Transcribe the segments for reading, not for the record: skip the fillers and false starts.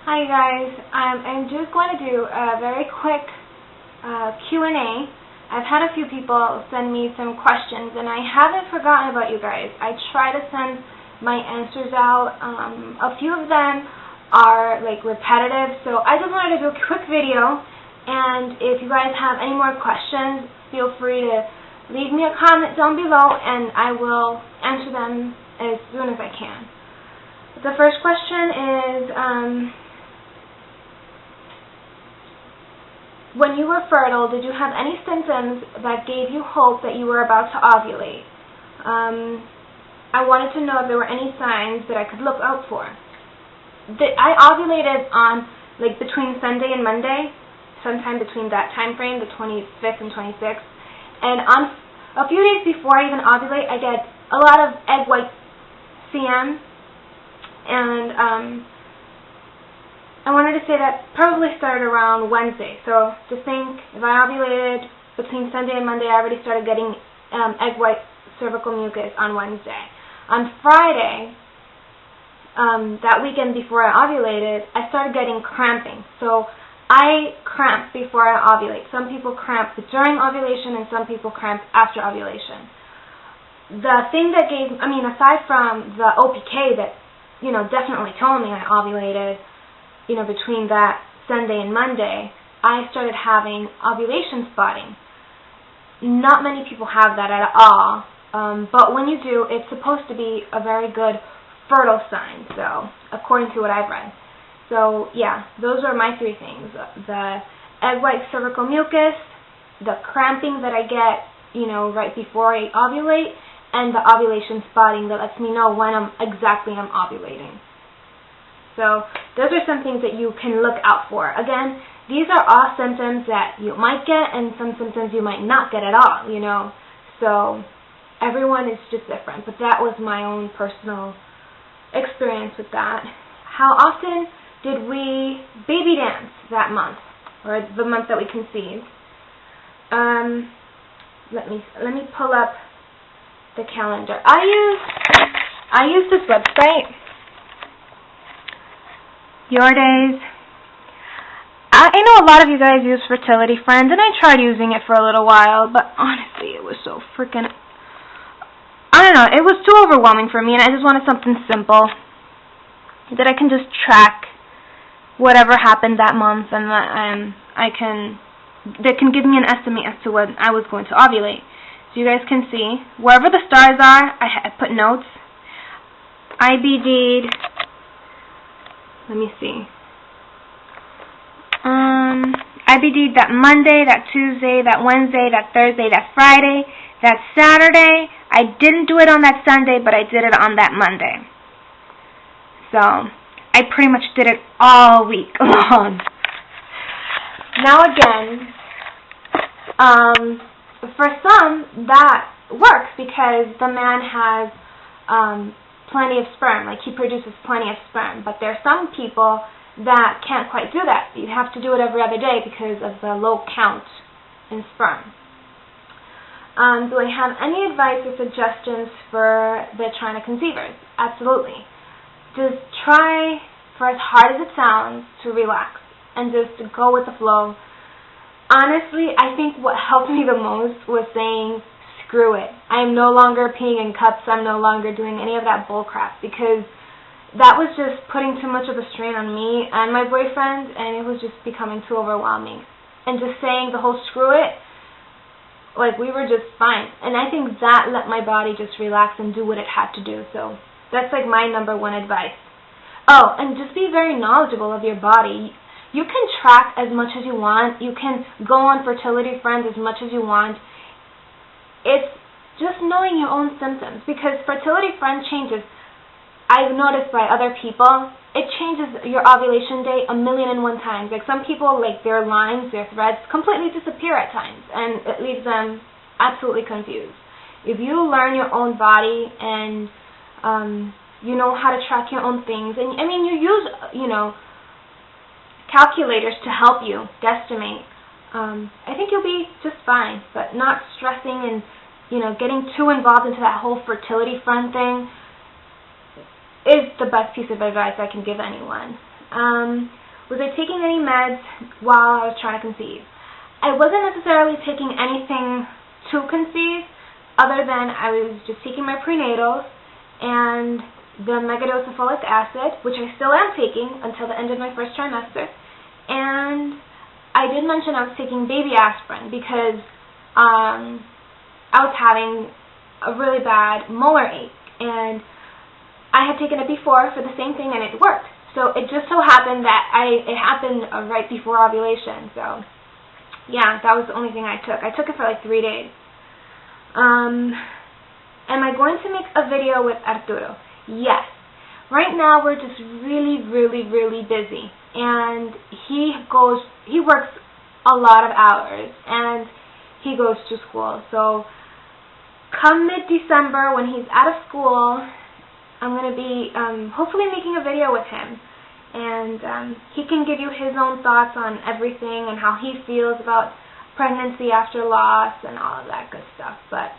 Hi guys, I'm just going to do a very quick Q&A. I've had a few people send me some questions and I haven't forgotten about you guys. I try to send my answers out. A few of them are like repetitive, so I just wanted to do a quick video, and if you guys have any more questions, feel free to leave me a comment down below and I will answer them as soon as I can. The first question is, when you were fertile, did you have any symptoms that gave you hope that you were about to ovulate? I wanted to know if there were any signs that I could look out for. I ovulated on between Sunday and Monday, sometime between that time frame, the 25th and 26th. And on a few days before I even ovulate, I get a lot of egg white CM, and I wanted to say that probably started around Wednesday. So just think, if I ovulated between Sunday and Monday, I already started getting egg white cervical mucus on Wednesday. On Friday, that weekend before I ovulated, I started getting cramping. So I cramp before I ovulate. Some people cramp during ovulation and some people cramp after ovulation. The thing that aside from the OPK that, definitely told me I ovulated, between that Sunday and Monday, I started having ovulation spotting. Not many people have that at all, but when you do, it's supposed to be a very good fertile sign, so according to what I've read. So yeah, those are my three things: the egg white cervical mucus, the cramping that I get, right before I ovulate, and the ovulation spotting that lets me know when I'm ovulating. So those are some things that you can look out for. Again, these are all symptoms that you might get and some symptoms you might not get at all, So everyone is just different. But that was my own personal experience with that. How often did we baby dance that month, or the month that we conceived? Let me pull up the calendar. I use this website, Your Days. I know a lot of you guys use Fertility Friends, and I tried using it for a little while, but honestly, it was so freaking, I don't know, it was too overwhelming for me, and I just wanted something simple that I can just track whatever happened that month, and that can give me an estimate as to when I was going to ovulate. So you guys can see, wherever the stars are, I put notes. IBD'd, let me see. IBD'd that Monday, that Tuesday, that Wednesday, that Thursday, that Friday, that Saturday. I didn't do it on that Sunday, but I did it on that Monday. So I pretty much did it all week long. Now again, for some that works because the man has plenty of sperm, he produces plenty of sperm. But there are some people that can't quite do that. You have to do it every other day because of the low count in sperm. Do I have any advice or suggestions for the trying to conceivers? Absolutely. Just try, for as hard as it sounds, to relax and just go with the flow. Honestly, I think what helped me the most was saying, screw it. I am no longer peeing in cups. I'm no longer doing any of that bull crap, because that was just putting too much of a strain on me and my boyfriend, and it was just becoming too overwhelming. And just saying the whole screw it, we were just fine. And I think that let my body just relax and do what it had to do. So that's my number one advice. Oh, and just be very knowledgeable of your body. You can track as much as you want. You can go on Fertility Friends as much as you want. It's just knowing your own symptoms, because Fertility Friends changes. I've noticed by other people, it changes your ovulation day 1,000,001 times. Some people, their lines, their threads completely disappear at times, and it leaves them absolutely confused. If you learn your own body and you know how to track your own things, and you use calculators to help you guesstimate, I think you'll be just fine. But not stressing and getting too involved into that whole Fertility Friend thing is the best piece of advice I can give anyone. Was I taking any meds while I was trying to conceive? I wasn't necessarily taking anything to conceive, other than I was just taking my prenatals and the megadose of folic acid, which I still am taking until the end of my first trimester. And I did mention I was taking baby aspirin because I was having a really bad molar ache, and I had taken it before for the same thing and it worked. So it just so happened that it happened right before ovulation. So yeah, that was the only thing I took. I took it for like 3 days. Am I going to make a video with Arturo? Yes. Right now we're just really, really, really busy, and he works a lot of hours, and he goes to school. So come mid-December, when he's out of school, I'm going to be hopefully making a video with him, and he can give you his own thoughts on everything and how he feels about pregnancy after loss and all of that good stuff. But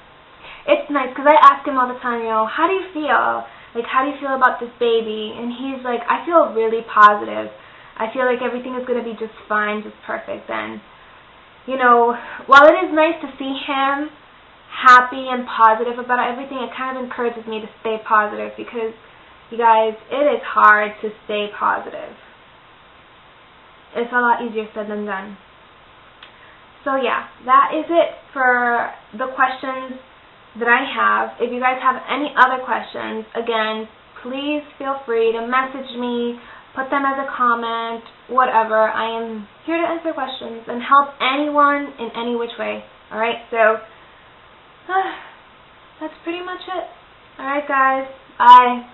it's nice because I ask him all the time, how do you feel? Like, how do you feel about this baby? And he's like, I feel really positive. I feel like everything is going to be just fine, just perfect. And, while it is nice to see him happy and positive about everything, it kind of encourages me to stay positive because, you guys, it is hard to stay positive. It's a lot easier said than done. So yeah, that is it for the questions that I have. If you guys have any other questions, again, please feel free to message me, put them as a comment, whatever. I am here to answer questions and help anyone in any which way. Alright, so that's pretty much it. Alright guys, bye.